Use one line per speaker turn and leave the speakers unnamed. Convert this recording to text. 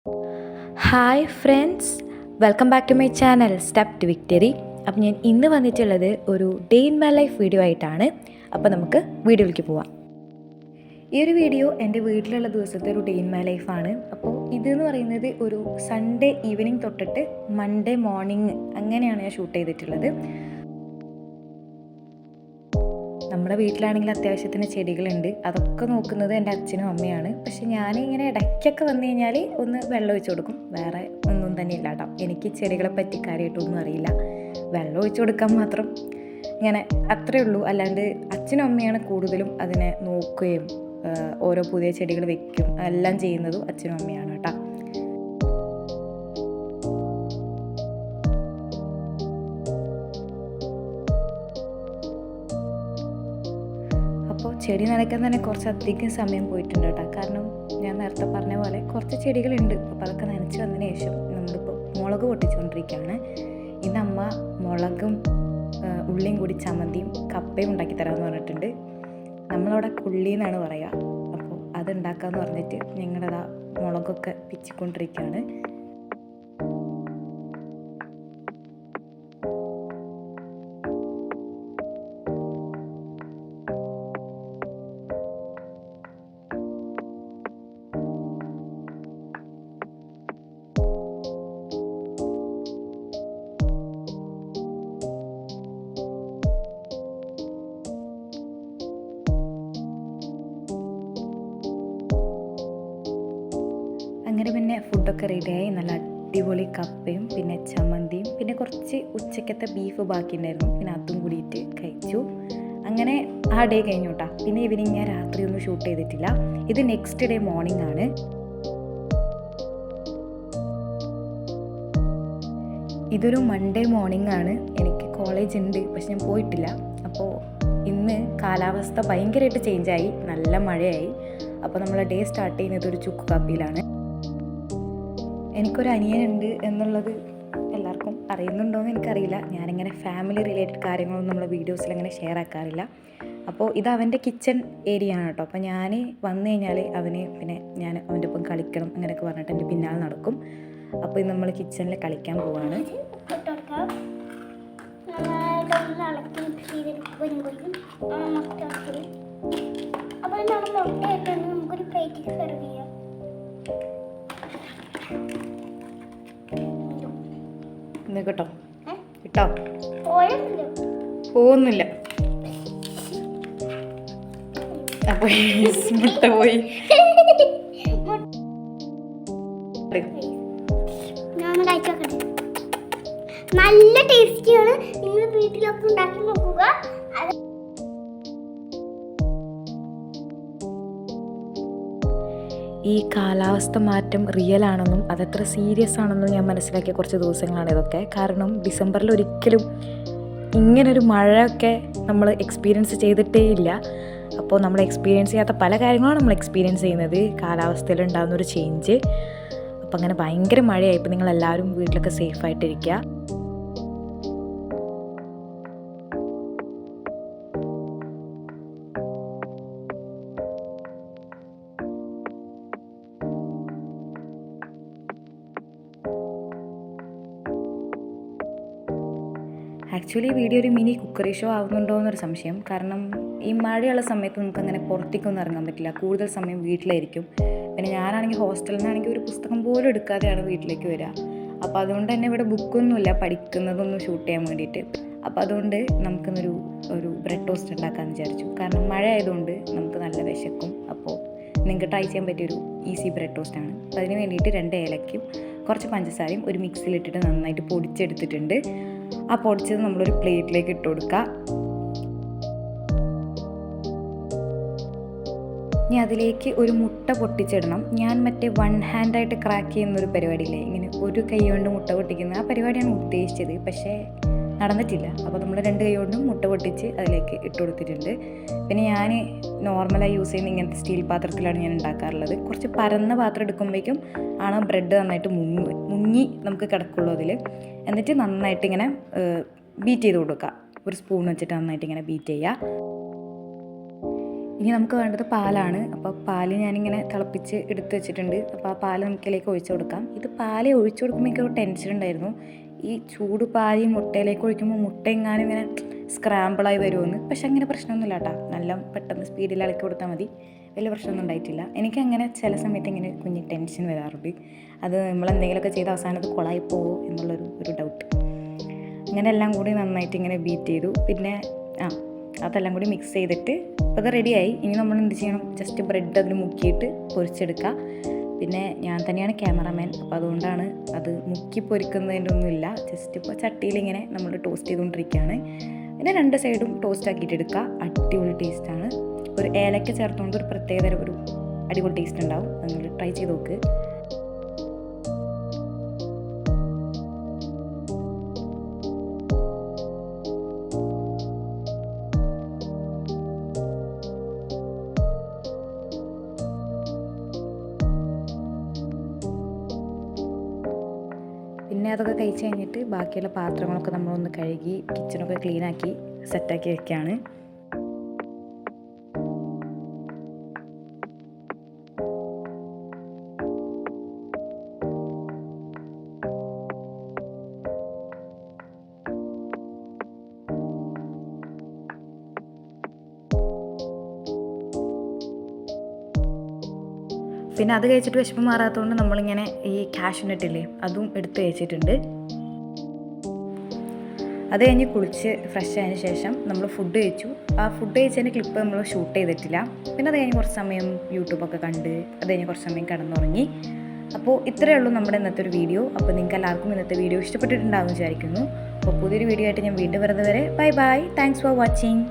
Hi friends, welcome back to my channel step to victory. അപ്പോൾ ഞാൻ ഇന്ന് വന്നിട്ടുള്ളത് ഒരു day in my life video ആയിട്ടാണ്. അപ്പോൾ നമുക്ക് വീഡിയോയിലേക്ക് പോവാം. ഈ ഒരു വീഡിയോ എൻ്റെ വീട്ടിലുള്ള ദിവസത്തെ ഒരു ഡേ ഇൻ മൈ ലൈഫാണ്. അപ്പോൾ ഇതെന്ന് പറയുന്നത് ഒരു സൺഡേ ഈവനിങ് തൊട്ടിട്ട് മൺഡേ മോർണിംഗ് അങ്ങനെയാണ് ഞാൻ ഷൂട്ട് ചെയ്തിട്ടുള്ളത്. നമ്മുടെ വീട്ടിലാണെങ്കിൽ അത്യാവശ്യത്തിന് ചെടികളുണ്ട്. അതൊക്കെ നോക്കുന്നത് എൻ്റെ അച്ഛനും അമ്മയാണ്. പക്ഷെ ഞാനിങ്ങനെ ഇടയ്ക്കൊക്കെ വന്നു കഴിഞ്ഞാൽ ഒന്ന് വെള്ളം ഒഴിച്ചു കൊടുക്കും. വേറെ ഒന്നും തന്നെ ഇല്ല കേട്ടോ. എനിക്ക് ചെടികളെ പറ്റി കാര്യമായിട്ടൊന്നും അറിയില്ല. വെള്ളം ഒഴിച്ചു കൊടുക്കാൻ മാത്രം ഇങ്ങനെ അത്രയേ ഉള്ളൂ. അല്ലാണ്ട് അച്ഛനും അമ്മയാണ് കൂടുതലും അതിനെ നോക്കുകയും ഓരോ പുതിയ ചെടികൾ വെക്കും എല്ലാം ചെയ്യുന്നതും അച്ഛനും അമ്മയാണ് കേട്ടോ. അപ്പോൾ ചെടി നനയ്ക്കാൻ തന്നെ കുറച്ചധികം സമയം പോയിട്ടുണ്ട് കേട്ടോ. കാരണം ഞാൻ നേരത്തെ പറഞ്ഞ പോലെ കുറച്ച് ചെടികളുണ്ട്. അപ്പോൾ അതൊക്കെ നനച്ച് വന്നതിന് ശേഷം നമ്മളിപ്പോൾ മുളക് പൊട്ടിച്ചുകൊണ്ടിരിക്കുകയാണ്. ഇന്ന് അമ്മ മുളകും ഉള്ളിയും കൂടി ചമ്മന്തിയും കപ്പയും ഉണ്ടാക്കി തരാമെന്ന് പറഞ്ഞിട്ടുണ്ട്. നമ്മളവിടെ ഉള്ളി എന്നാണ് പറയുക. അപ്പോൾ അതുണ്ടാക്കാമെന്ന് പറഞ്ഞിട്ട് ഞങ്ങളതാ മുളകൊക്കെ പിച്ചിക്കൊണ്ടിരിക്കുകയാണ്. അങ്ങനെ പിന്നെ ഫുഡൊക്കെ റെഡിയായി. നല്ല അടിപൊളി കപ്പയും പിന്നെ ചമ്മന്തിയും പിന്നെ കുറച്ച് ഉച്ചക്കത്തെ ബീഫ് ബാക്കിയുണ്ടായിരുന്നു. പിന്നെ അതും കൂടിയിട്ട് കഴിച്ചു. അങ്ങനെ ആ ഡേ കഴിഞ്ഞു കേട്ടോ. പിന്നെ ഈവനിങ് ഞാൻ രാത്രി ഒന്നും ഷൂട്ട് ചെയ്തിട്ടില്ല. ഇത് നെക്സ്റ്റ് ഡേ മോർണിംഗ് ആണ്. ഇതൊരു മൺഡേ മോർണിംഗ് ആണ്. എനിക്ക് കോളേജ് ഉണ്ട്, പക്ഷെ ഞാൻ പോയിട്ടില്ല. അപ്പോൾ ഇന്ന് കാലാവസ്ഥ ഭയങ്കരമായിട്ട് ചേഞ്ചായി, നല്ല മഴയായി. അപ്പോൾ നമ്മൾ ഡേ സ്റ്റാർട്ട് ചെയ്യുന്നത് ഒരു ചുക്ക് കാപ്പിയിലാണ്. എനിക്കൊരു അനിയനുണ്ട് എന്നുള്ളത് എല്ലാവർക്കും അറിയുന്നുണ്ടോയെന്ന് എനിക്കറിയില്ല. ഞാനിങ്ങനെ ഫാമിലി റിലേറ്റഡ് കാര്യങ്ങളൊന്നും നമ്മളെ വീഡിയോസിൽ അങ്ങനെ ഷെയർ ആക്കാറില്ല. അപ്പോൾ ഇത് അവൻ്റെ കിച്ചൺ ഏരിയ ആണ് കേട്ടോ. അപ്പോൾ ഞാൻ വന്നു കഴിഞ്ഞാൽ അവന് പിന്നെ ഞാൻ അവൻ്റെ ഒപ്പം കളിക്കണം അങ്ങനെയൊക്കെ പറഞ്ഞിട്ട് എൻ്റെ പിന്നാലെ നടക്കും. അപ്പോൾ ഇത് നമ്മൾ കിച്ചണിൽ കളിക്കാൻ പോവാണ്. നമുക്കൊരു പ്ലേറ്റിൽ സെർവ് ചെയ്യാം. കേട്ടോ കേട്ടോ, പോകുന്നില്ല. അപ്പൊ മുട്ട പോയി.
നല്ല ടേസ്റ്റിയാണ്. നിങ്ങൾ വീട്ടിലൊക്കെ ഉണ്ടാക്കി നോക്കുക.
ഈ കാലാവസ്ഥ മാറ്റം റിയൽ ആണെന്നും അതത്ര സീരിയസ് ആണെന്നും ഞാൻ മനസ്സിലാക്കിയ കുറച്ച് ദിവസങ്ങളാണ് ഇതൊക്കെ. കാരണം ഡിസംബറിൽ ഒരിക്കലും ഇങ്ങനൊരു മഴയൊക്കെ നമ്മൾ എക്സ്പീരിയൻസ് ചെയ്തിട്ടേ ഇല്ല. അപ്പോൾ നമ്മൾ എക്സ്പീരിയൻസ് ചെയ്യാത്ത പല കാര്യങ്ങളാണ് നമ്മൾ എക്സ്പീരിയൻസ് ചെയ്യുന്നത്, കാലാവസ്ഥയിൽ ഉണ്ടാകുന്നൊരു ചേഞ്ച്. അപ്പോൾ അങ്ങനെ ഭയങ്കര മഴയായി. ഇപ്പോൾ നിങ്ങളെല്ലാവരും വീട്ടിലൊക്കെ സേഫായിട്ടിരിക്കുക. ആക്ച്വലി ഈ വീഡിയോ ഒരു മിനി കുക്കറി ഷോ ആവുന്നുണ്ടോ എന്നൊരു സംശയം. കാരണം ഈ മഴയുള്ള സമയത്ത് നമുക്കങ്ങനെ പുറത്തേക്കൊന്നും ഇറങ്ങാൻ പറ്റില്ല. കൂടുതൽ സമയം വീട്ടിലായിരിക്കും. പിന്നെ ഞാനാണെങ്കിൽ ഹോസ്റ്റലിൽ നിന്നാണെങ്കിൽ ഒരു പുസ്തകം പോലും എടുക്കാതെയാണ് വീട്ടിലേക്ക് വരിക. അപ്പോൾ അതുകൊണ്ട് തന്നെ ഇവിടെ ബുക്കൊന്നുമില്ല പഠിക്കുന്നതൊന്നും ഷൂട്ട് ചെയ്യാൻ വേണ്ടിയിട്ട്. അപ്പോൾ അതുകൊണ്ട് നമുക്കിന്നൊരു ബ്രെഡ് ടോസ്റ്റ് ഉണ്ടാക്കാമെന്ന് വിചാരിച്ചു. കാരണം മഴ ആയതുകൊണ്ട് നമുക്ക് നല്ല വിശക്കും. അപ്പോൾ നിങ്ങൾക്ക് ട്രൈ ചെയ്യാൻ പറ്റിയൊരു ഈസി ബ്രെഡ് ടോസ്റ്റാണ്. അപ്പോൾ അതിന് വേണ്ടിയിട്ട് 2 ഏലക്കയും കുറച്ച് പഞ്ചസാരയും ഒരു മിക്സിയിലിട്ടിട്ട് നന്നായിട്ട് പൊടിച്ചെടുത്തിട്ടുണ്ട്. ആ പൊടിച്ചത് നമ്മളൊരു പ്ലേറ്റിലേക്ക് ഇട്ട് കൊടുക്കുക. ഇനി അതിലേക്ക് ഒരു മുട്ട പൊട്ടിച്ചിടണം. ഞാൻ മറ്റേ 1 ഹാൻഡായിട്ട് ക്രാക്ക് ചെയ്യുന്നൊരു പരിപാടിയില്ലേ, ഇങ്ങനെ ഒരു കൈ കൊണ്ട് മുട്ട പൊട്ടിക്കുന്ന ആ പരിപാടിയാണ് ഉദ്ദേശിച്ചത്. പക്ഷേ നടന്നിട്ടില്ല. അപ്പോൾ നമ്മൾ 2 കൈ കൊണ്ടും മുട്ട പൊട്ടിച്ച് അതിലേക്ക് ഇട്ട് കൊടുത്തിട്ടുണ്ട്. പിന്നെ ഞാൻ നോർമലായി യൂസ് ചെയ്യുന്ന ഇങ്ങനത്തെ സ്റ്റീൽ പാത്രത്തിലാണ് ഞാൻ ഉണ്ടാക്കാറുള്ളത്. കുറച്ച് പരന്ന പാത്രം എടുക്കുമ്പോഴേക്കും ആണ് ബ്രെഡ് നന്നായിട്ട് മുങ്ങി നമുക്ക് കിടക്കുള്ളൂ അതിൽ. എന്നിട്ട് നന്നായിട്ട് ഇങ്ങനെ ബീറ്റ് ചെയ്ത് കൊടുക്കുക. ഒരു സ്പൂൺ വെച്ചിട്ട് നന്നായിട്ട് ഇങ്ങനെ ബീറ്റ് ചെയ്യുക. ഇനി നമുക്ക് വേണ്ടത് പാലാണ്. അപ്പോൾ പാല് ഞാനിങ്ങനെ തിളപ്പിച്ച് എടുത്ത് വെച്ചിട്ടുണ്ട്. അപ്പോൾ ആ പാല് നമുക്കിലേക്ക് ഒഴിച്ചു കൊടുക്കാം. ഇത് പാല് ഒഴിച്ചു കൊടുക്കുമ്പോൾ എനിക്കൊരു ടെൻഷൻ ഉണ്ടായിരുന്നു, ഈ ചൂട് പാല് മുട്ടയിലേക്ക് ഒഴിക്കുമ്പോൾ മുട്ട എങ്ങാനും ഇങ്ങനെ സ്ക്രാമ്പിളായി വരുമെന്ന്. പക്ഷെ അങ്ങനെ പ്രശ്നമൊന്നുമില്ല കേട്ടോ, നല്ല പെട്ടെന്ന് സ്പീഡിൽ ഇളക്കി കൊടുത്താൽ മതി, വലിയ പ്രശ്നമൊന്നും ഉണ്ടായിട്ടില്ല. എനിക്കങ്ങനെ ചില സമയത്ത് ഇങ്ങനെ കുഞ്ഞ് ടെൻഷൻ വരാറുണ്ട്, അത് നമ്മളെന്തെങ്കിലുമൊക്കെ ചെയ്ത് അവസാനം അത് കൊളായി പോകുമോ എന്നുള്ളൊരു ഡൗട്ട്. അങ്ങനെ എല്ലാം കൂടി നന്നായിട്ട് ഇങ്ങനെ ബീറ്റ് ചെയ്തു. പിന്നെ അതെല്ലാം കൂടി മിക്സ് ചെയ്തിട്ട് അപ്പോൾ അത് റെഡിയായി. ഇനി നമ്മൾ എന്ത് ചെയ്യണം, ജസ്റ്റ് ബ്രെഡ് അതിൽ മുക്കിയിട്ട് പൊരിച്ചെടുക്കുക. പിന്നെ ഞാൻ തന്നെയാണ് ക്യാമറമാൻ, അപ്പോൾ അതുകൊണ്ടാണ് അത് മുക്കി പൊരിക്കുന്നതിൻ്റെ ഒന്നുമില്ല, ജസ്റ്റ് ഇപ്പോൾ ചട്ടിയിലിങ്ങനെ നമ്മൾ ടോസ്റ്റ് ചെയ്തുകൊണ്ടിരിക്കുകയാണ്. പിന്നെ 2 സൈഡും ടോസ്റ്റ് ആക്കിയിട്ട് എടുക്കുക. അടിപൊളി ടേസ്റ്റാണ്. ഒരു ഏലക്ക ചേർത്തുകൊണ്ട് ഒരു പ്രത്യേകതരം ഒരു അടിപൊളി ടേസ്റ്റ് ഉണ്ടാവും. നിങ്ങൾ ട്രൈ ചെയ്ത് നോക്ക്. പിന്നെ അതൊക്കെ കഴിച്ച് കഴിഞ്ഞിട്ട് ബാക്കിയുള്ള പാത്രങ്ങളൊക്കെ നമ്മളൊന്ന് കഴുകി കിച്ചണൊക്കെ ക്ലീനാക്കി സെറ്റാക്കി വെക്കുകയാണ്. പിന്നെ അത് കഴിച്ചിട്ട് വിശപ്പ് മാറാത്തതുകൊണ്ട് നമ്മളിങ്ങനെ ഈ കാഷ്യൂനട്ട് ഇല്ലേ അതും എടുത്ത് കഴിച്ചിട്ടുണ്ട്. അത് കഴിഞ്ഞ് കുളിച്ച് ഫ്രഷ് ആയതിനു ശേഷം നമ്മൾ ഫുഡ് കഴിച്ചു. ആ ഫുഡ് കഴിച്ചതിൻ്റെ ക്ലിപ്പ് നമ്മൾ ഷൂട്ട് ചെയ്തിട്ടില്ല. പിന്നെ അത് കഴിഞ്ഞ് കുറച്ച് സമയം യൂട്യൂബൊക്കെ കണ്ട് അത് കഴിഞ്ഞ് കുറച്ച് സമയം കിടന്നുറങ്ങി. അപ്പോൾ ഇത്രയേ ഉള്ളൂ നമ്മുടെ ഇന്നത്തെ ഒരു വീഡിയോ. അപ്പോൾ നിങ്ങൾക്ക് എല്ലാവർക്കും ഇന്നത്തെ വീഡിയോ ഇഷ്ടപ്പെട്ടിട്ടുണ്ടാകുമെന്ന് വിചാരിക്കുന്നു. അപ്പോൾ പുതിയൊരു വീഡിയോ ആയിട്ട് ഞാൻ വീണ്ടും വരുന്നത് വരെ bye bye. Thanks for watching.